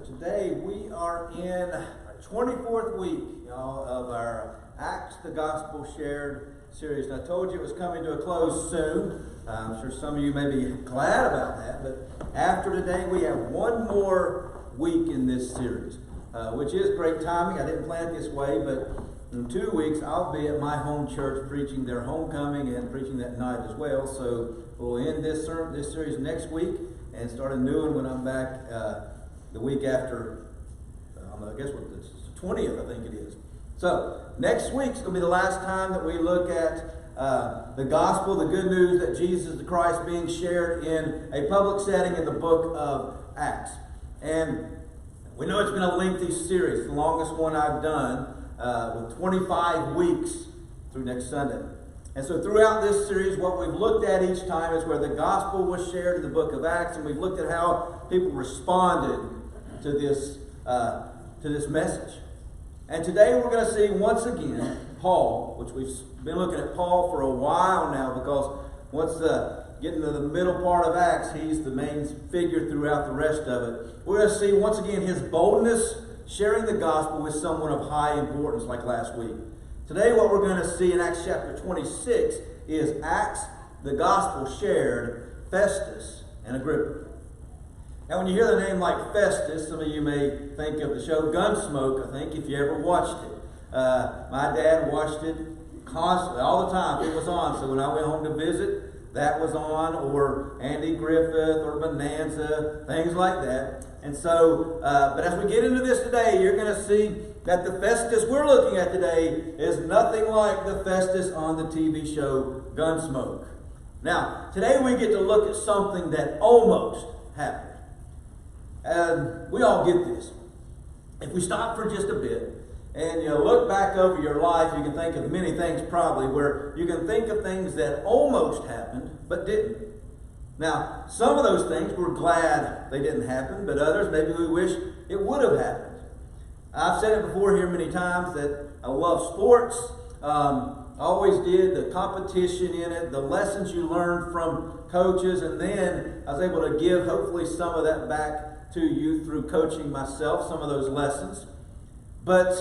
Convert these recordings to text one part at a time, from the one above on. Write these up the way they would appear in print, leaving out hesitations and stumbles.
Today we are in our 24th week, y'all, of our Acts the Gospel Shared series. And I told you it was coming to a close soon. I'm sure some of you may be glad about that. But after today, we have one more week in this series, which is great timing. I didn't plan it this way, but in 2 weeks, I'll be at my home church preaching their homecoming and preaching that night as well. So we'll end this series next week and start a new one when I'm back the week after, I guess what this is, 20th, I think it is. So next week's going to be the last time that we look at the gospel, the good news that Jesus the Christ being shared in a public setting in the book of Acts. And we know it's been a lengthy series, the longest one I've done, with 25 weeks through next Sunday. And so throughout this series, what we've looked at each time is where the gospel was shared in the book of Acts, and we've looked at how people responded to this message. And today we're going to see once again Paul, which we've been looking at Paul for a while now, because once getting to the middle part of Acts, he's the main figure throughout the rest of it. We're going to see once again his boldness sharing the gospel with someone of high importance like last week. Today what we're going to see in Acts chapter 26 is Acts, the gospel shared, Festus and Agrippa. Now when you hear the name like Festus, some of you may think of the show Gunsmoke, I think, if you ever watched it. My dad watched it constantly, all the time. It was on, so when I went home to visit, that was on, or Andy Griffith, or Bonanza, things like that. And so, but as we get into this today, you're going to see that the Festus we're looking at today is nothing like the Festus on the TV show Gunsmoke. Now, today we get to look at something that almost happened. And we all get this. If we stop for just a bit and you look back over your life, you can think of many things probably where you can think of things that almost happened but didn't. Now, some of those things we're glad they didn't happen, but others maybe we wish it would have happened. I've said it before here many times that I love sports. Always did. The competition in it, the lessons you learn from coaches, and then I was able to give hopefully some of that back to you through coaching myself, some of those lessons. But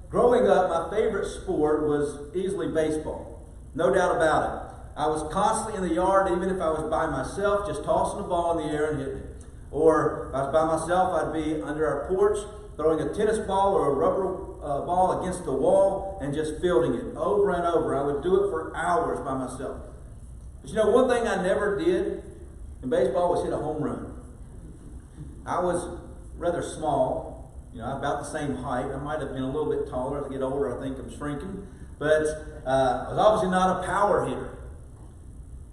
growing up, my favorite sport was easily baseball. No doubt about it. I was constantly in the yard, even if I was by myself, just tossing the ball in the air and hitting it. Or if I was by myself, I'd be under our porch throwing a tennis ball or a rubber ball against the wall and just fielding it over and over. I would do it for hours by myself. But you know, one thing I never did in baseball was hit a home run. I was rather small, about the same height. I might have been a little bit taller. As I get older, I think I'm shrinking. But I was obviously not a power hitter.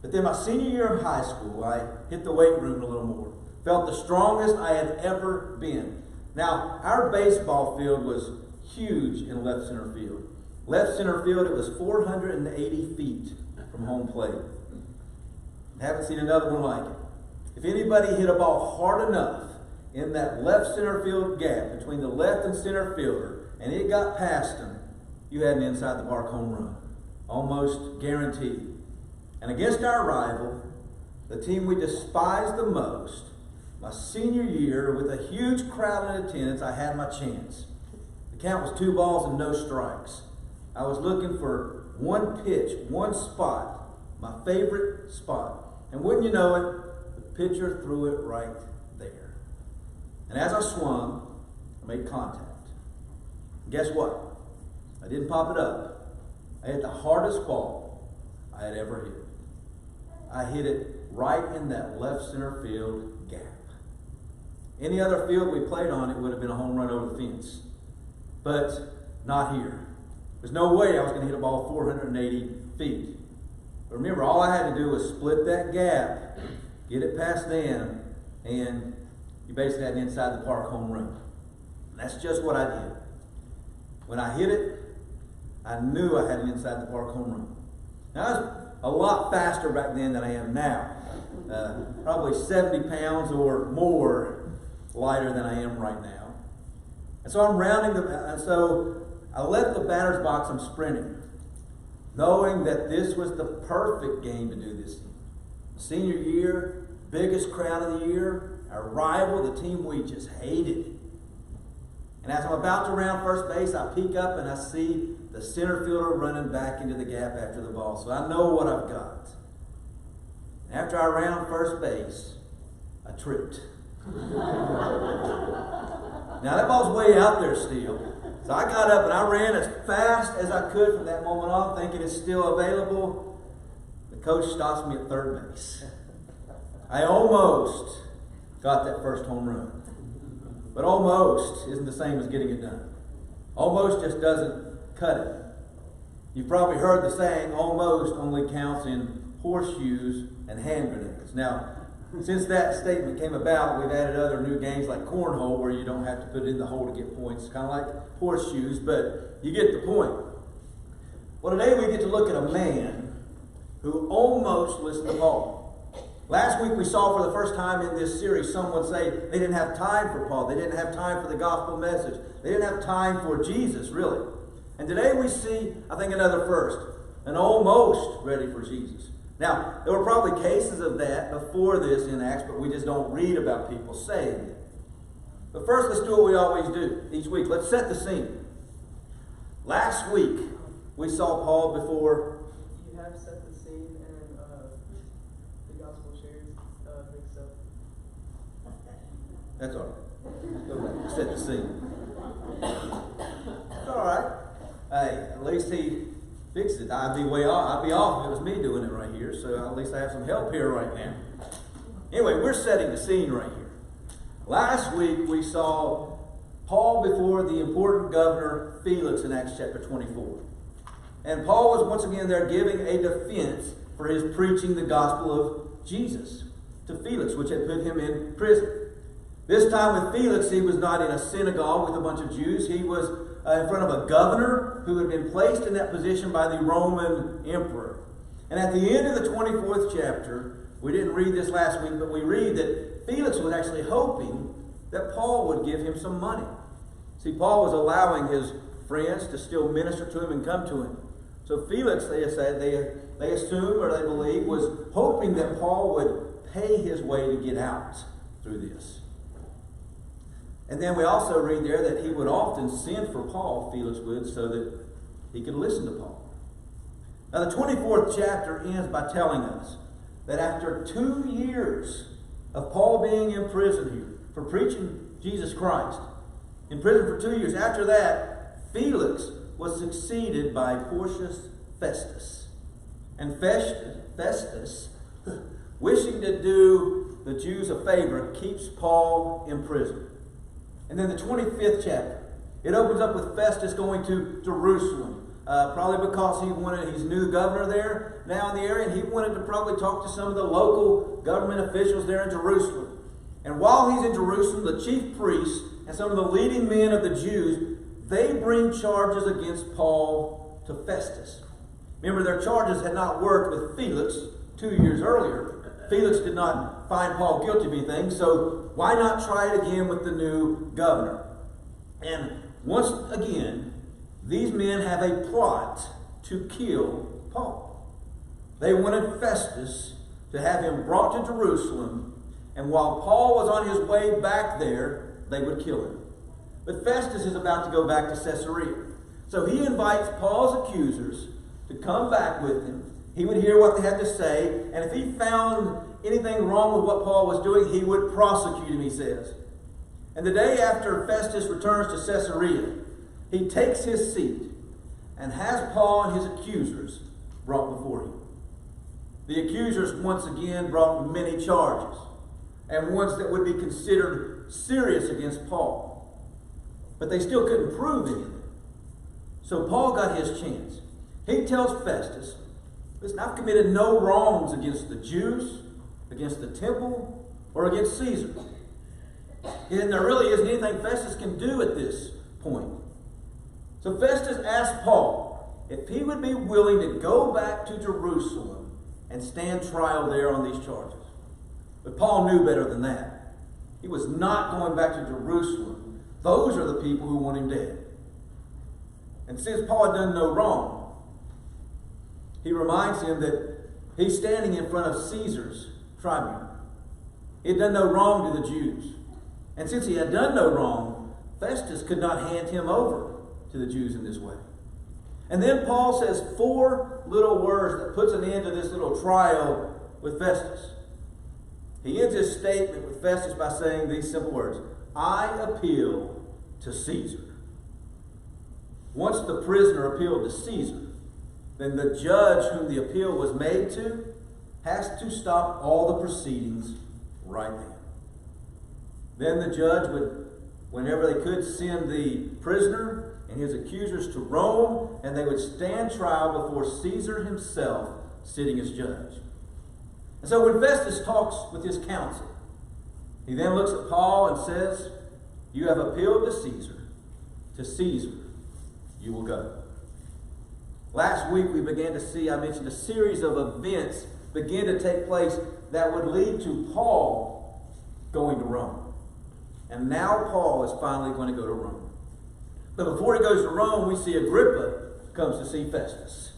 But then my senior year of high school, I hit the weight room a little more. Felt the strongest I had ever been. Now, our baseball field was huge in left center field. Left center field, it was 480 feet from home plate. Haven't seen another one like it. If anybody hit a ball hard enough in that left center field gap between the left and center fielder, and it got past them, you had an inside the park home run. Almost guaranteed. And against our rival, the team we despised the most, my senior year, with a huge crowd in attendance, I had my chance. The count was 2 balls and no strikes. I was looking for one pitch, one spot, my favorite spot. And wouldn't you know it, the pitcher threw it right there. And as I swung, I made contact. And guess what? I didn't pop it up. I hit the hardest ball I had ever hit. I hit it right in that left center field gap. Any other field we played on, it would have been a home run over the fence. But not here. There's no way I was going to hit a ball 480 feet. But remember, all I had to do was split that gap, get it past them, and you basically had an inside the park home run. And that's just what I did. When I hit it, I knew I had an inside the park home run. Now, I was a lot faster back then than I am now. Probably 70 pounds or more lighter than I am right now. And so I'm rounding and so I left the batter's box, I'm sprinting, knowing that this was the perfect game to do this in. Senior year, biggest crowd of the year, our rival, the team we just hated. And as I'm about to round first base, I peek up and I see the center fielder running back into the gap after the ball. So I know what I've got. After I round first base, I tripped. Now that ball's way out there still. So I got up and I ran as fast as I could from that moment on, thinking it's still available. The coach stops me at third base. I almost got that first home run. But almost isn't the same as getting it done. Almost just doesn't cut it. You've probably heard the saying, almost only counts in horseshoes and hand grenades. Now, since that statement came about, we've added other new games like cornhole, where you don't have to put it in the hole to get points, kind of like horseshoes, but you get the point. Well, today we get to look at a man who almost listened to Paul. Last week we saw for the first time in this series someone say they didn't have time for Paul. They didn't have time for the gospel message. They didn't have time for Jesus, really. And today we see, I think, another first. An almost ready for Jesus. Now, there were probably cases of that before this in Acts, but we just don't read about people saying it. But first, let's do what we always do each week. Let's set the scene. Last week, we saw Paul before... You have set the scene, and the gospel shares mixed up. That's all right. Go back. Set the scene. It's all right. Hey, at least he fixed it. I'd be way off. I'd be off if it was me doing it right here. So at least I have some help here right now. Anyway, we're setting the scene right here. Last week we saw Paul before the important governor Felix in Acts chapter 24. And Paul was once again there giving a defense for his preaching the gospel of Jesus to Felix, which had put him in prison. This time with Felix, he was not in a synagogue with a bunch of Jews. He was in front of a governor who had been placed in that position by the Roman emperor. And at the end of the 24th chapter, we didn't read this last week, but we read that Felix was actually hoping that Paul would give him some money. See, Paul was allowing his friends to still minister to him and come to him. So Felix, they assumed or they believed, was hoping that Paul would pay his way to get out through this. And then we also read there that he would often send for Paul, Felix would, so that he could listen to Paul. Now the 24th chapter ends by telling us that after 2 years of Paul being in prison here for preaching Jesus Christ, in prison for 2 years, after that, Felix was succeeded by Porcius Festus. And Festus, wishing to do the Jews a favor, keeps Paul in prison. And then the 25th chapter, it opens up with Festus going to Jerusalem. Probably because he's new governor there now in the area, and he wanted to probably talk to some of the local government officials there in Jerusalem. And while he's in Jerusalem, the chief priests and some of the leading men of the Jews, they bring charges against Paul to Festus. Remember, their charges had not worked with Felix 2 years earlier. Felix did not find Paul guilty of anything, so why not try it again with the new governor? And once again, these men have a plot to kill Paul. They wanted Festus to have him brought to Jerusalem, and while Paul was on his way back there, they would kill him. But Festus is about to go back to Caesarea. So he invites Paul's accusers to come back with him. He would hear what they had to say, and if he found anything wrong with what Paul was doing, he would prosecute him, he says. And the day after Festus returns to Caesarea, he takes his seat and has Paul and his accusers brought before him. The accusers once again brought many charges, and ones that would be considered serious against Paul. But they still couldn't prove anything. So Paul got his chance. He tells Festus, listen, I've committed no wrongs against the Jews, against the temple, or against Caesar. And there really isn't anything Festus can do at this point. So Festus asked Paul if he would be willing to go back to Jerusalem and stand trial there on these charges. But Paul knew better than that. He was not going back to Jerusalem. Those are the people who want him dead. And since Paul had done no wrong, he reminds him that he's standing in front of Caesar's tribunal. He had done no wrong to the Jews. And since he had done no wrong, Festus could not hand him over to the Jews in this way. And then Paul says 4 little words that puts an end to this little trial with Festus. He ends his statement with Festus by saying these simple words: I appeal to Caesar. Once the prisoner appealed to Caesar, then the judge whom the appeal was made to has to stop all the proceedings right then. Then the judge would, whenever they could, send the prisoner and his accusers to Rome, and they would stand trial before Caesar himself, sitting as judge. And so when Festus talks with his counsel, he then looks at Paul and says, you have appealed to Caesar. To Caesar you will go. Last week we began to see, I mentioned, a series of events begin to take place that would lead to Paul going to Rome. And now Paul is finally going to go to Rome. But before he goes to Rome, we see Agrippa comes to see Festus.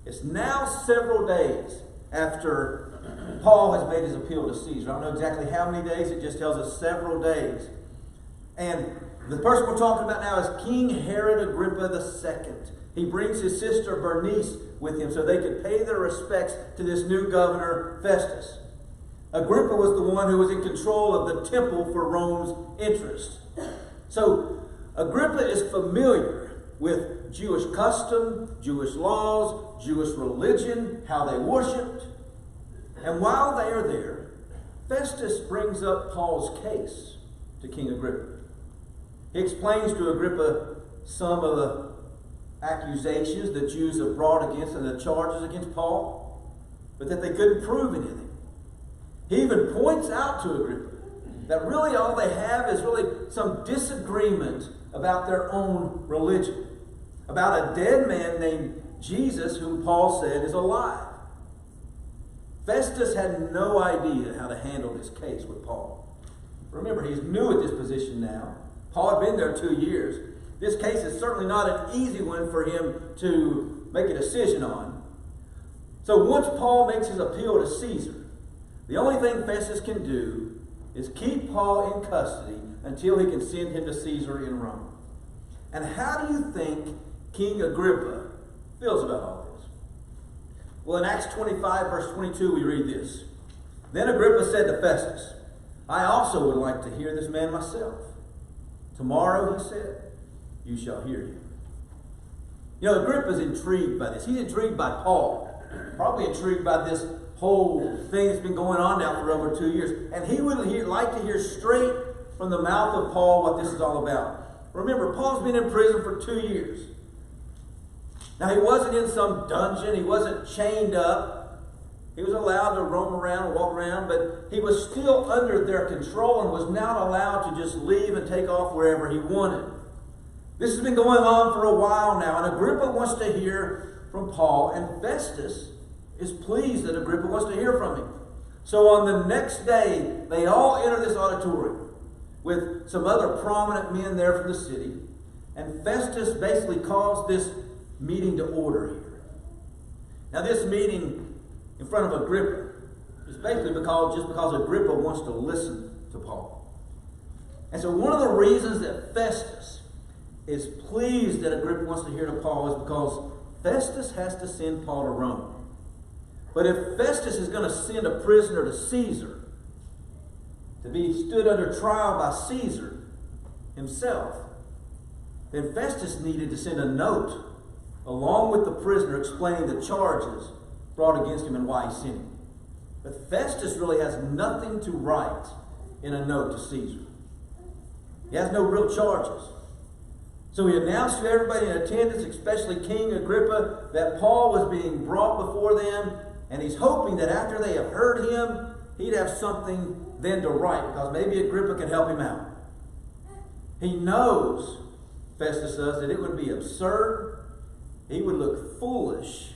It's now several days after Paul has made his appeal to Caesar. I don't know exactly how many days, it just tells us several days. And the person we're talking about now is King Herod Agrippa II. He brings his sister Bernice with him so they could pay their respects to this new governor, Festus. Agrippa was the one who was in control of the temple for Rome's interests. So Agrippa is familiar with Jewish custom, Jewish laws, Jewish religion, how they worshipped. And while they are there, Festus brings up Paul's case to King Agrippa. He explains to Agrippa some of the accusations the Jews have brought against and the charges against Paul, but that they couldn't prove anything. He even points out to Agrippa that really all they have is really some disagreement about their own religion, about a dead man named Jesus whom Paul said is alive. Festus had no idea how to handle this case with Paul. Remember, he's new at this position now. Paul had been there 2 years. This case is certainly not an easy one for him to make a decision on. So once Paul makes his appeal to Caesar, the only thing Festus can do is keep Paul in custody until he can send him to Caesar in Rome. And how do you think King Agrippa feels about all this? Well, in Acts 25, verse 22, we read this. Then Agrippa said to Festus, I also would like to hear this man myself. Tomorrow, he said, you shall hear him. You know, Agrippa's intrigued by this. He's intrigued by Paul. Probably intrigued by this whole thing that's been going on now for over 2 years. And he would like to hear straight from the mouth of Paul what this is all about. Remember, Paul's been in prison for 2 years. Now, he wasn't in some dungeon. He wasn't chained up. He was allowed to roam around and walk around, but he was still under their control and was not allowed to just leave and take off wherever he wanted. This has been going on for a while now, and Agrippa wants to hear from Paul, and Festus is pleased that Agrippa wants to hear from him. So on the next day, they all enter this auditorium with some other prominent men there from the city, and Festus basically calls this meeting to order here. Now this meeting in front of Agrippa is basically because Agrippa wants to listen to Paul. And so one of the reasons that Festus is pleased that Agrippa wants to hear to Paul is because Festus has to send Paul to Rome. But if Festus is going to send a prisoner to Caesar, to be stood under trial by Caesar himself, then Festus needed to send a note along with the prisoner explaining the charges brought against him and why he sent him. But Festus really has nothing to write in a note to Caesar. He has no real charges. So he announced to everybody in attendance, especially King Agrippa, that Paul was being brought before them, and he's hoping that after they have heard him, he'd have something then to write, because maybe Agrippa can help him out. He knows, Festus says, that it would be absurd, he would look foolish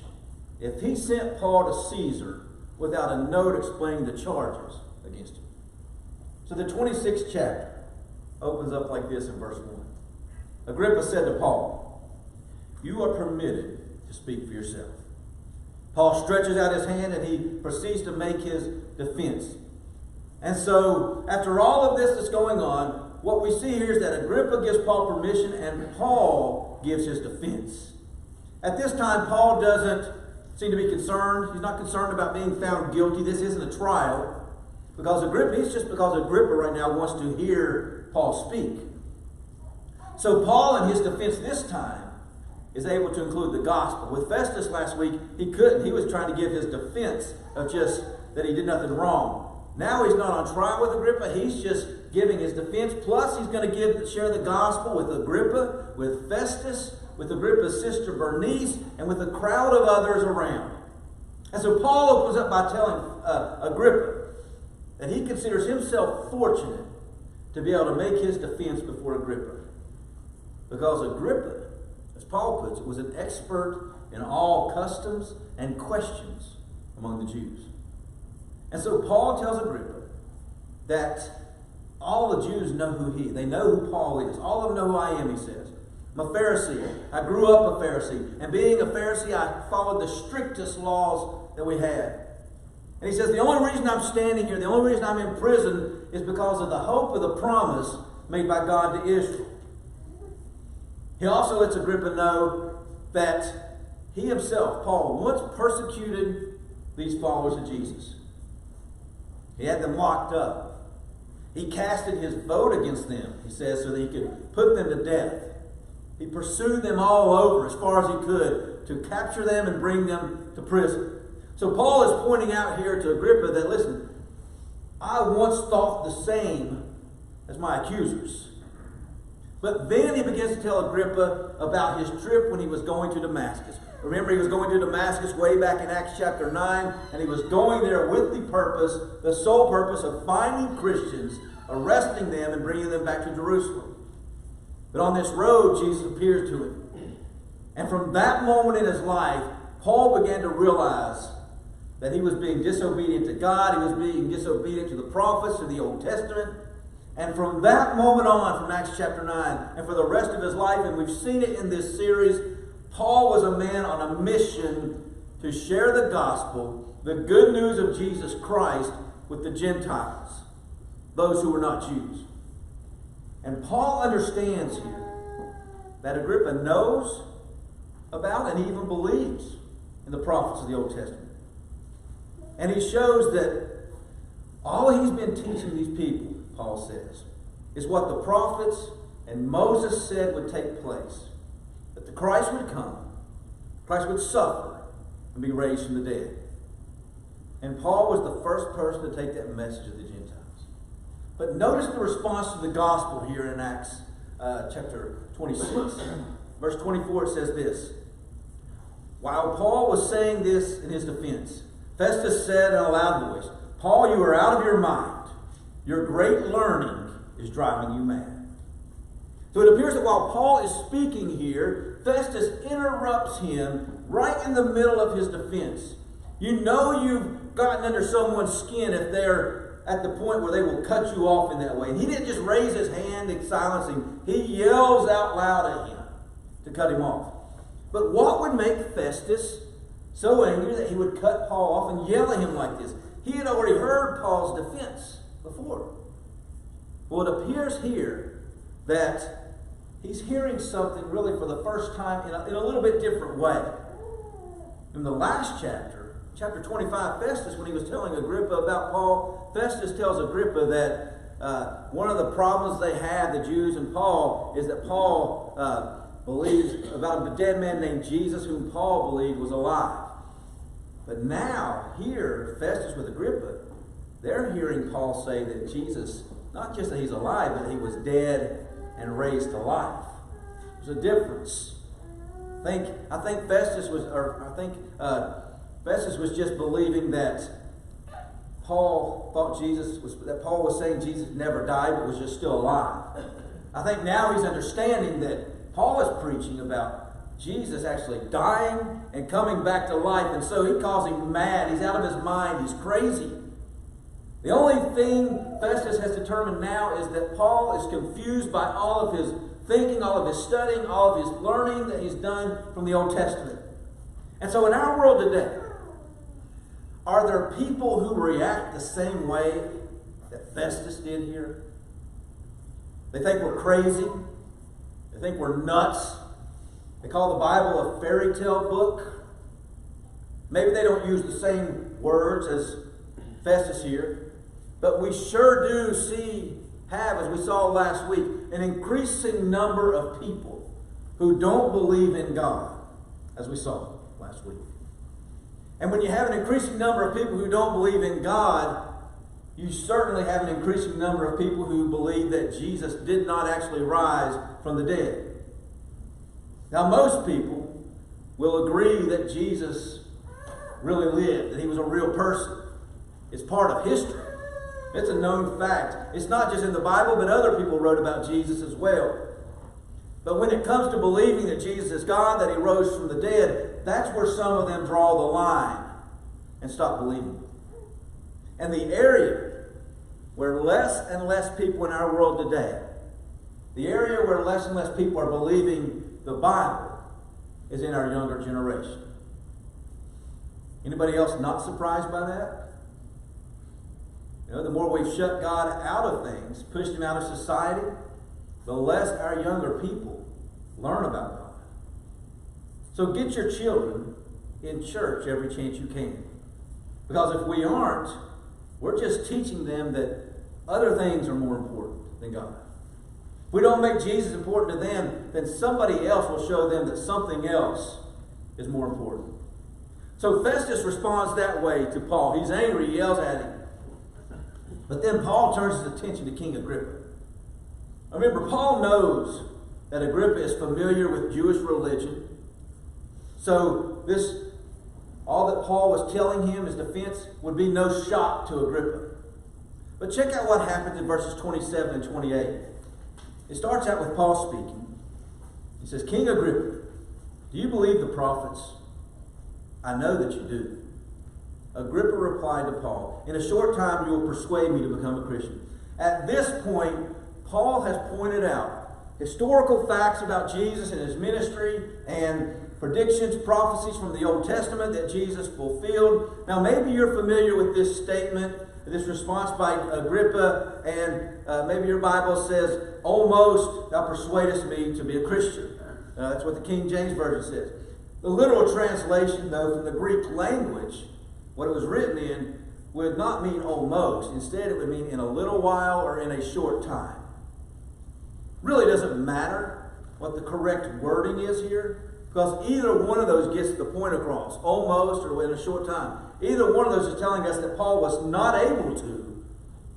if he sent Paul to Caesar without a note explaining the charges against him. So the 26th chapter opens up like this in verse 1. Agrippa said to Paul, you are permitted to speak for yourself. Paul stretches out his hand and he proceeds to make his defense. And so, after all of this that's going on, what we see here is that Agrippa gives Paul permission and Paul gives his defense. At this time, Paul doesn't seem to be concerned. He's not concerned about being found guilty. This isn't a trial. Because it's just because Agrippa right now wants to hear Paul speak. So Paul, in his defense this time, is able to include the gospel. With Festus last week, he couldn't. He was trying to give his defense of just that he did nothing wrong. Now he's not on trial with Agrippa. He's just giving his defense. Plus, he's going to share the gospel with Agrippa, with Festus, with Agrippa's sister Bernice, and with a crowd of others around. And so Paul opens up by telling Agrippa that he considers himself fortunate to be able to make his defense before Agrippa. Because Agrippa, as Paul puts it, was an expert in all customs and questions among the Jews. And so Paul tells Agrippa that all the Jews know they know who Paul is. All of them know who I am, he says. I'm a Pharisee. I grew up a Pharisee. And being a Pharisee, I followed the strictest laws that we had. And he says, the only reason I'm standing here, the only reason I'm in prison is because of the hope of the promise made by God to Israel. He also lets Agrippa know that he himself, Paul, once persecuted these followers of Jesus. He had them locked up. He casted his vote against them, he says, so that he could put them to death. He pursued them all over as far as he could to capture them and bring them to prison. So Paul is pointing out here to Agrippa that, listen, I once thought the same as my accusers. But then he begins to tell Agrippa about his trip when he was going to Damascus. Remember, he was going to Damascus way back in Acts chapter 9, and he was going there with the sole purpose of finding Christians, arresting them, and bringing them back to Jerusalem. But on this road, Jesus appears to him. And from that moment in his life, Paul began to realize that he was being disobedient to God, he was being disobedient to the prophets, to the Old Testament. And from that moment on, from Acts chapter 9, and for the rest of his life, and we've seen it in this series, Paul was a man on a mission to share the gospel, the good news of Jesus Christ, with the Gentiles, those who were not Jews. And Paul understands here that Agrippa knows about and even believes in the prophets of the Old Testament. And he shows that all he's been teaching these people, Paul says, is what the prophets and Moses said would take place. That the Christ would come, Christ would suffer, and be raised from the dead. And Paul was the first person to take that message to the Gentiles. But notice the response to the gospel here in Acts chapter 26. Verse 24, it says this. While Paul was saying this in his defense, Festus said in a loud voice, Paul, you are out of your mind. Your great learning is driving you mad. So it appears that while Paul is speaking here, Festus interrupts him right in the middle of his defense. You know you've gotten under someone's skin if they're at the point where they will cut you off in that way. And he didn't just raise his hand and silence him. He yells out loud at him to cut him off. But what would make Festus so angry that he would cut Paul off and yell at him like this? He had already heard Paul's defense before. Well, it appears here that he's hearing something really for the first time in a little bit different way. In the last chapter, chapter 25, Festus, when he was telling Agrippa about Paul, Festus tells Agrippa that one of the problems they had, the Jews and Paul, is that Paul believes about a dead man named Jesus whom Paul believed was alive. But now, here, Festus with Agrippa, they're hearing Paul say that Jesus, not just that he's alive, but he was dead and raised to life. There's a difference. I think Festus was just believing that Paul was saying Jesus never died, but was just still alive. I think now he's understanding that Paul is preaching about Jesus actually dying and coming back to life, and so he calls him mad. He's out of his mind. He's crazy. The only thing Festus has determined now is that Paul is confused by all of his thinking, all of his studying, all of his learning that he's done from the Old Testament. And so in our world today, are there people who react the same way that Festus did here? They think we're crazy. They think we're nuts. They call the Bible a fairy tale book. Maybe they don't use the same words as Festus here, but we sure do have, as we saw last week, an increasing number of people who don't believe in God, as we saw last week. And when you have an increasing number of people who don't believe in God, you certainly have an increasing number of people who believe that Jesus did not actually rise from the dead. Now, most people will agree that Jesus really lived, that he was a real person. It's part of history. It's a known fact. It's not just in the Bible, but other people wrote about Jesus as well. But when it comes to believing that Jesus is God, that he rose from the dead, that's where some of them draw the line and stop believing. And the area where less and less people in our world today, the area where less and less people are believing the Bible, is in our younger generation. Anybody else not surprised by that? You know, the more we've shut God out of things, pushed him out of society, the less our younger people learn about God. So get your children in church every chance you can. Because if we aren't, we're just teaching them that other things are more important than God. If we don't make Jesus important to them, then somebody else will show them that something else is more important. So Festus responds that way to Paul. He's angry, he yells at him. But then Paul turns his attention to King Agrippa. Remember, Paul knows that Agrippa is familiar with Jewish religion. So all that Paul was telling him, his defense, would be no shock to Agrippa. But check out what happens in verses 27 and 28. It starts out with Paul speaking. He says, King Agrippa, do you believe the prophets? I know that you do. Agrippa replied to Paul, in a short time you will persuade me to become a Christian. At this point, Paul has pointed out historical facts about Jesus and his ministry and predictions, prophecies from the Old Testament that Jesus fulfilled. Now maybe you're familiar with this statement, this response by Agrippa, and maybe your Bible says, almost thou persuadest me to be a Christian. That's what the King James Version says. The literal translation, though, from the Greek language, what it was written in, would not mean almost. Instead, it would mean in a little while or in a short time. Really doesn't matter what the correct wording is here, because either one of those gets the point across, almost or in a short time. Either one of those is telling us that Paul was not able to,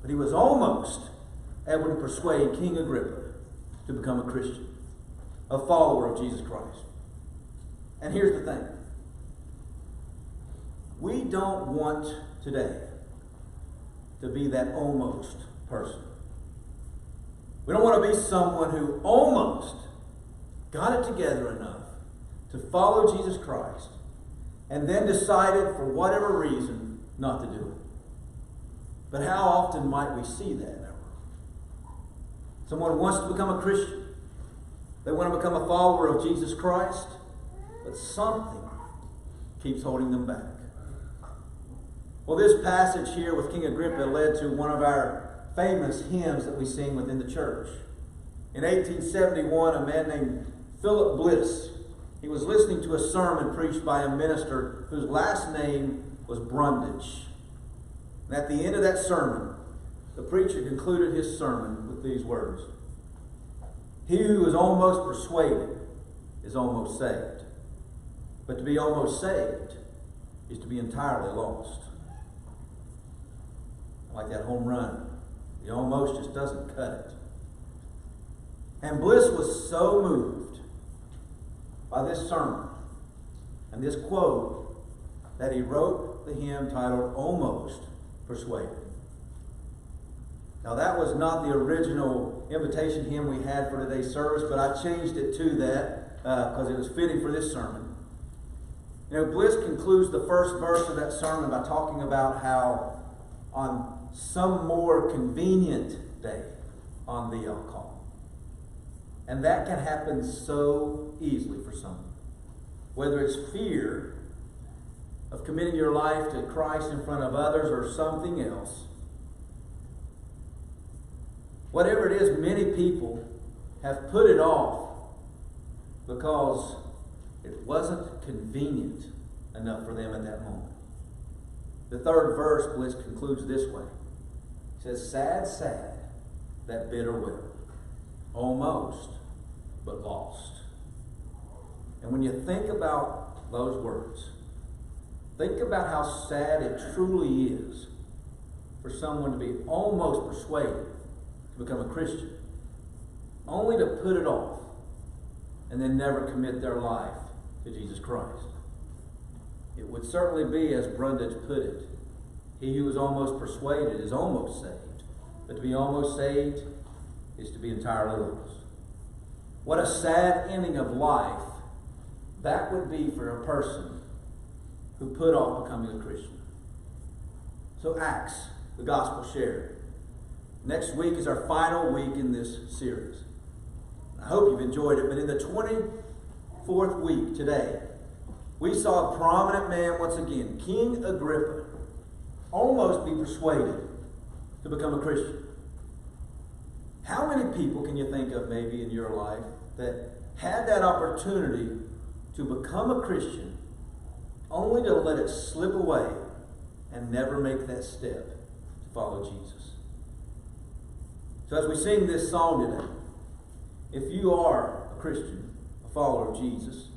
but he was almost able to persuade King Agrippa to become a Christian, a follower of Jesus Christ. And here's the thing. We don't want today to be that almost person. We don't want to be someone who almost got it together enough to follow Jesus Christ and then decided for whatever reason not to do it. But how often might we see that in our world? Someone wants to become a Christian. They want to become a follower of Jesus Christ, but something keeps holding them back. Well, this passage here with King Agrippa led to one of our famous hymns that we sing within the church. In 1871, a man named Philip Bliss, he was listening to a sermon preached by a minister whose last name was Brundage. And at the end of that sermon, the preacher concluded his sermon with these words: He who is almost persuaded is almost saved. But to be almost saved is to be entirely lost. Like that home run. The almost just doesn't cut it. And Bliss was so moved by this sermon and this quote that he wrote the hymn titled Almost Persuaded. Now that was not the original invitation hymn we had for today's service, but I changed it to that because it was fitting for this sermon. You know, Bliss concludes the first verse of that sermon by talking about how on some more convenient day on thee I'll call. And that can happen so easily for someone. Whether it's fear of committing your life to Christ in front of others or something else. Whatever it is, many people have put it off because it wasn't convenient enough for them at that moment. The third verse, Bliss concludes this way. It says, sad, sad, that bitter widow, almost, but lost. And when you think about those words, think about how sad it truly is for someone to be almost persuaded to become a Christian, only to put it off and then never commit their life to Jesus Christ. It would certainly be, as Brundage put it, he who is almost persuaded is almost saved. But to be almost saved is to be entirely lost. What a sad ending of life that would be for a person who put off becoming a Christian. So Acts, the gospel shared. Next week is our final week in this series. I hope you've enjoyed it, but in the 24th week today, we saw a prominent man once again, King Agrippa, almost be persuaded to become a Christian. How many people can you think of maybe in your life that had that opportunity to become a Christian only to let it slip away and never make that step to follow Jesus? So as we sing this song today, if you are a Christian, a follower of Jesus,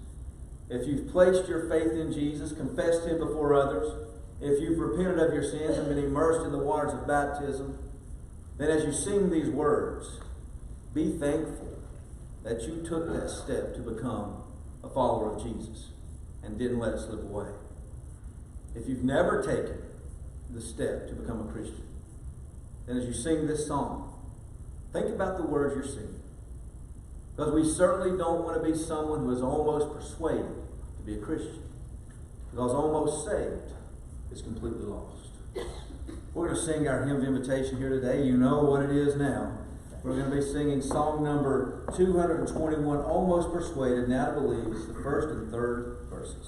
if you've placed your faith in Jesus, confessed Him before others, if you've repented of your sins and been immersed in the waters of baptism, then as you sing these words, be thankful that you took that step to become a follower of Jesus and didn't let it slip away. If you've never taken the step to become a Christian, then as you sing this song, think about the words you're singing. Because we certainly don't want to be someone who is almost persuaded to be a Christian. Because almost saved is completely lost. We're going to sing our hymn of invitation here today. You know what it is now. We're going to be singing song number 221, Almost Persuaded, Now to Believe. It's the first and third verses.